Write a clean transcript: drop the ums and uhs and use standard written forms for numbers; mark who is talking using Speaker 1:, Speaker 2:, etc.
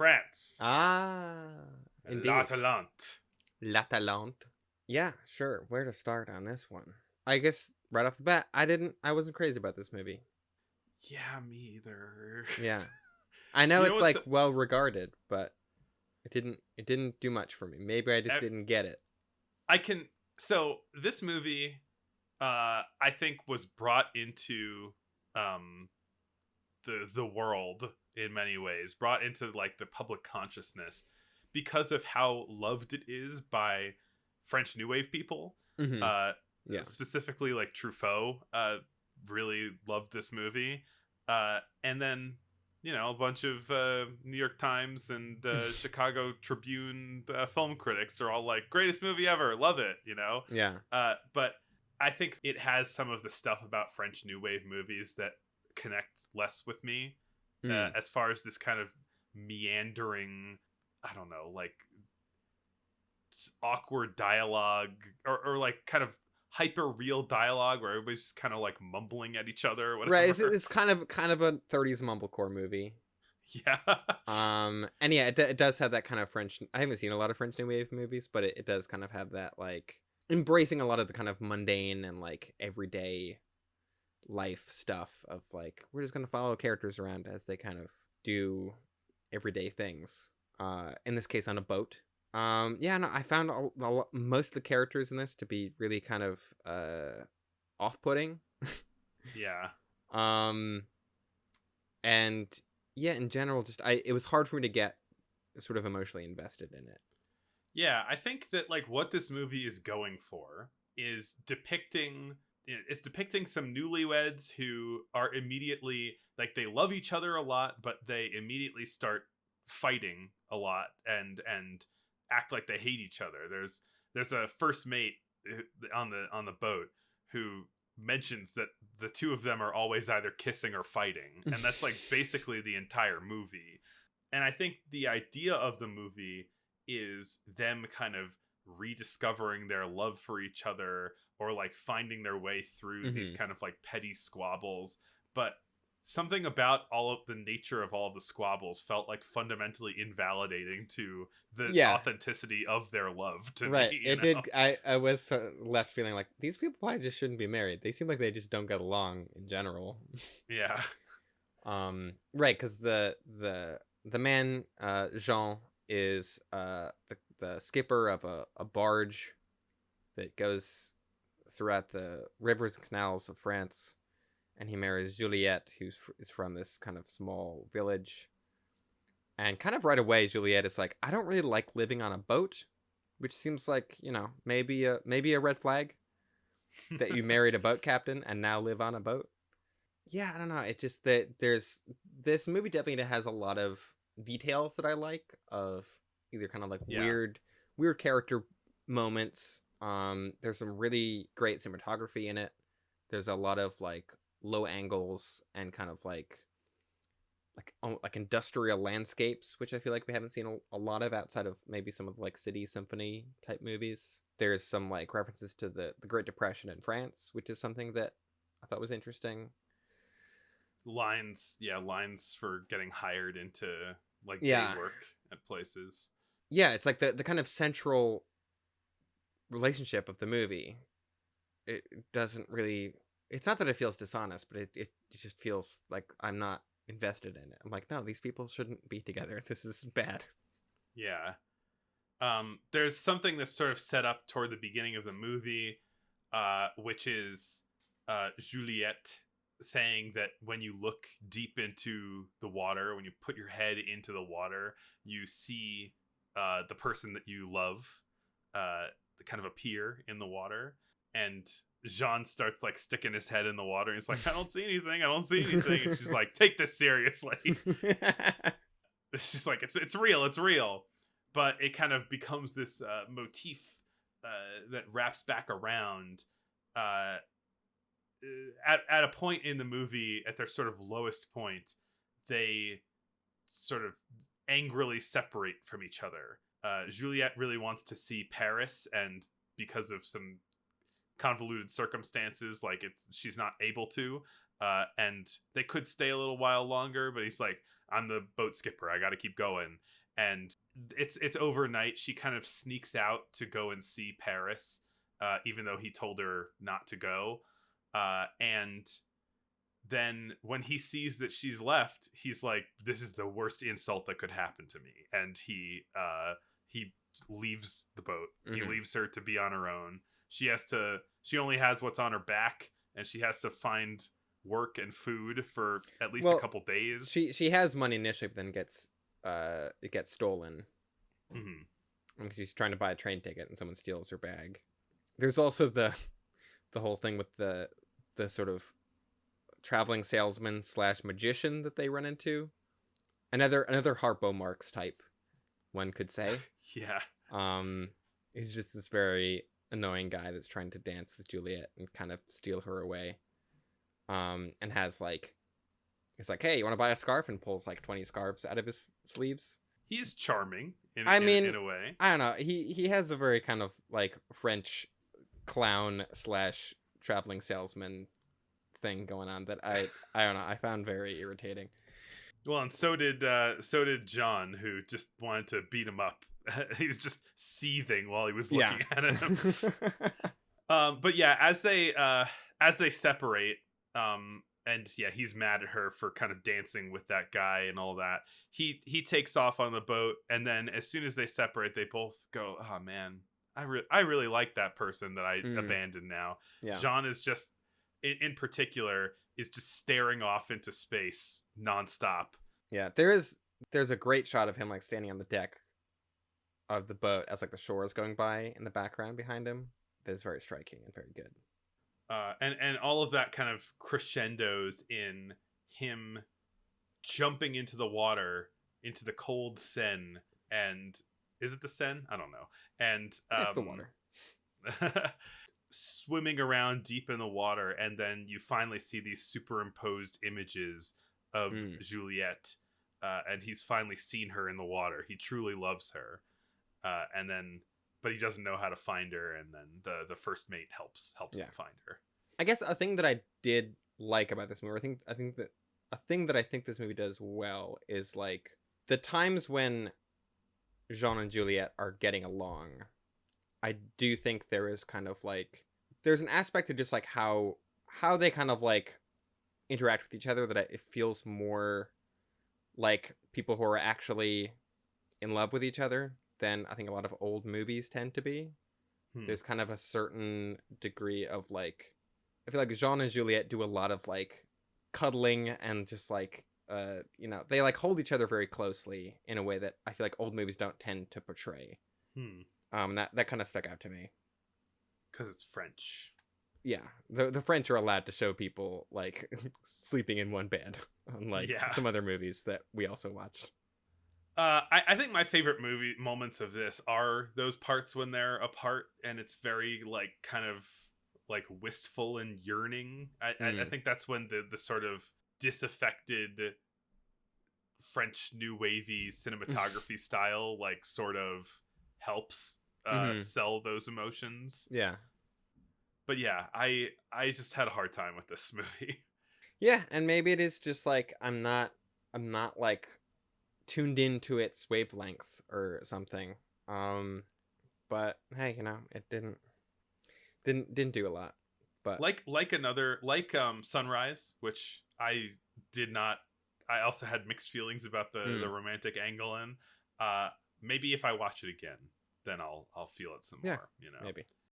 Speaker 1: France.
Speaker 2: Ah,
Speaker 1: La
Speaker 2: indeed.
Speaker 1: Talente.
Speaker 2: La Talente. Yeah, sure. Where to start on this one? I guess right off the bat, I wasn't crazy about this movie.
Speaker 1: Yeah, me either.
Speaker 2: Yeah. I know
Speaker 1: You know
Speaker 2: it's
Speaker 1: what's
Speaker 2: like well regarded, but it didn't do much for me. Maybe I just
Speaker 1: I
Speaker 2: didn't get it.
Speaker 1: I can so this movie I think was brought into um the world in many ways, brought into like the public consciousness because of how loved it is by French New Wave people.
Speaker 2: Mhm.
Speaker 1: Uh,
Speaker 2: Yeah.
Speaker 1: Specifically, like Truffaut, really loved this movie, and then a bunch of New York Times and Chicago Tribune film critics are all like, "Greatest movie ever, love it,"
Speaker 2: Yeah.
Speaker 1: But I think it has some of the stuff about French New Wave movies that connect less with me,
Speaker 2: Mm.
Speaker 1: as far as this kind of meandering, I don't know, like awkward dialogue, or like kind of hyper real dialogue where everybody's just kind of like mumbling at each other or
Speaker 2: Right. It's,
Speaker 1: whatever.
Speaker 2: it's kind of a 30s mumblecore movie.
Speaker 1: Yeah.
Speaker 2: And yeah, it does have that kind of French. I haven't seen a lot of French New Wave movies, but it does kind of have that like embracing a lot of the kind of mundane and like everyday life stuff of like we're just gonna follow characters around as they kind of do everyday things. In this case, on a boat. Yeah, no, I found most of the characters in this to be really kind of off-putting.
Speaker 1: Yeah.
Speaker 2: um, and yeah, in general, just it was hard for me to get sort of emotionally invested in it.
Speaker 1: Yeah, I think that like what this movie is going for is depicting some newlyweds who are immediately like they love each other a lot, but they immediately start fighting a lot and act like they hate each other. There's a first mate on the boat who mentions that the two of them are always either kissing or fighting, and that's like basically the entire movie. And I think the idea of the movie is them kind of rediscovering their love for each other, or like finding their way through these
Speaker 2: Hmm.
Speaker 1: kind of like petty squabbles. But something about all of the nature of all of the squabbles felt like fundamentally invalidating to the
Speaker 2: Yeah,
Speaker 1: authenticity of their love to me,
Speaker 2: right. It did. I was sort of left feeling like these people probably just shouldn't be married. They seem like they just don't get along in general.
Speaker 1: Yeah.
Speaker 2: Right, because the man Jean is the skipper of a barge that goes throughout the rivers and canals of France, and he marries Juliette, is from this kind of small village. And kind of right away, Juliette is like, I don't really like living on a boat, which seems like maybe a red flag that you married a boat captain and now live on a boat. Yeah, I don't know. It just that there's this movie definitely has a lot of details that I like of either kind of like
Speaker 1: Yeah.
Speaker 2: weird character moments. There's some really great cinematography in it. There's a lot of like low angles and kind of like industrial landscapes, which I feel like we haven't seen a lot of outside of maybe some of the, like city symphony type movies. There's some like references to the Great Depression in France, which is something that I thought was interesting.
Speaker 1: Lines for getting hired into like day
Speaker 2: Yeah,
Speaker 1: work at places.
Speaker 2: yeah, it's like the kind of central relationship of the movie. It doesn't really. It's not that it feels dishonest, but it just feels like I'm not invested in it. I'm like, no, these people shouldn't be together. This is bad.
Speaker 1: Yeah. There's something that's sort of set up toward the beginning of the movie, which is Juliette saying that when you look deep into the water, when you put your head into the water, you see the person that you love kind of appear in the water. And Jean starts like sticking his head in the water. And he's like, I don't see anything. I don't see anything. And she's like, take this seriously. It's just like it's real, it's real. But it kind of becomes this motif that wraps back around uh, at a point in the movie, at their sort of lowest point. They sort of angrily separate from each other. Juliette really wants to see Paris, and because of some convoluted circumstances, like she's not able to. And they could stay a little while longer, but he's like, I'm the boat skipper. I got to keep going. And it's overnight. She kind of sneaks out to go and see Paris, even though he told her not to go. And then when he sees that she's left, he's like, "This is the worst insult that could happen to me," and he leaves the boat. He leaves her to be on her own. She only has what's on her back, and she has to find work and food for at least a couple days.
Speaker 2: She has money initially, but then it gets stolen. Because she's trying to buy a train ticket and someone steals her bag. There's also the whole thing with the sort of traveling salesman / magician that they run into. Another Harpo Marx type, one could say.
Speaker 1: Yeah.
Speaker 2: He's just this very annoying guy that's trying to dance with Juliet and kind of steal her away. And has like, he's like, "Hey, you want to buy a scarf?" and pulls like 20 scarves out of his sleeves.
Speaker 1: He's charming in a way.
Speaker 2: I don't know. He has a very kind of like French clown / traveling salesman thing going on that I don't know. I found very irritating.
Speaker 1: Well, and so did John, who just wanted to beat him up. He was just seething while he was looking at him. But yeah, as they separate, and yeah, he's mad at her for kind of dancing with that guy and all that. He takes off on the boat, and then as soon as they separate, they both go, "Oh man, I really like that person that I abandoned now."
Speaker 2: Yeah.
Speaker 1: Jean is just, in particular, is just staring off into space nonstop.
Speaker 2: Yeah, there's a great shot of him like standing on the deck of the boat as like the shore is going by in the background behind him. That is very striking and very good.
Speaker 1: And all of that kind of crescendos in him jumping into the water, into the cold Seine, and is it the Seine? I don't know. And
Speaker 2: it's the water.
Speaker 1: Swimming around deep in the water, and then you finally see these superimposed images of Juliet, and he's finally seen her in the water. He truly loves her, but he doesn't know how to find her, and then the first mate helps him find her.
Speaker 2: I guess a thing that I did like about this movie, I think that a thing that I think this movie does well is like the times when Jean and Juliet are getting along. I do think there is kind of like there's an aspect to just like how they kind of like interact with each other that it feels more like people who are actually in love with each other than I think a lot of old movies tend to be. There's kind of a certain degree of like, I feel like Jean and Juliet do a lot of like cuddling and just like they like hold each other very closely in a way that I feel like old movies don't tend to portray. That kind of stuck out to me.
Speaker 1: Because it's French.
Speaker 2: Yeah, the French are allowed to show people like sleeping in one bed, unlike some other movies that we also watched.
Speaker 1: I think my favorite movie moments of this are those parts when they're apart, and it's very like kind of like wistful and yearning. I think that's when the sort of disaffected French new wavy cinematography style like sort of helps sell those emotions.
Speaker 2: Yeah.
Speaker 1: But yeah, I just had a hard time with this movie.
Speaker 2: Yeah, and maybe it is just like I'm not like tuned into its wavelength or something. But hey, it didn't do a lot. But
Speaker 1: like Sunrise, which I also had mixed feelings about the romantic angle in. Maybe if I watch it again, then I'll feel it some more,
Speaker 2: maybe.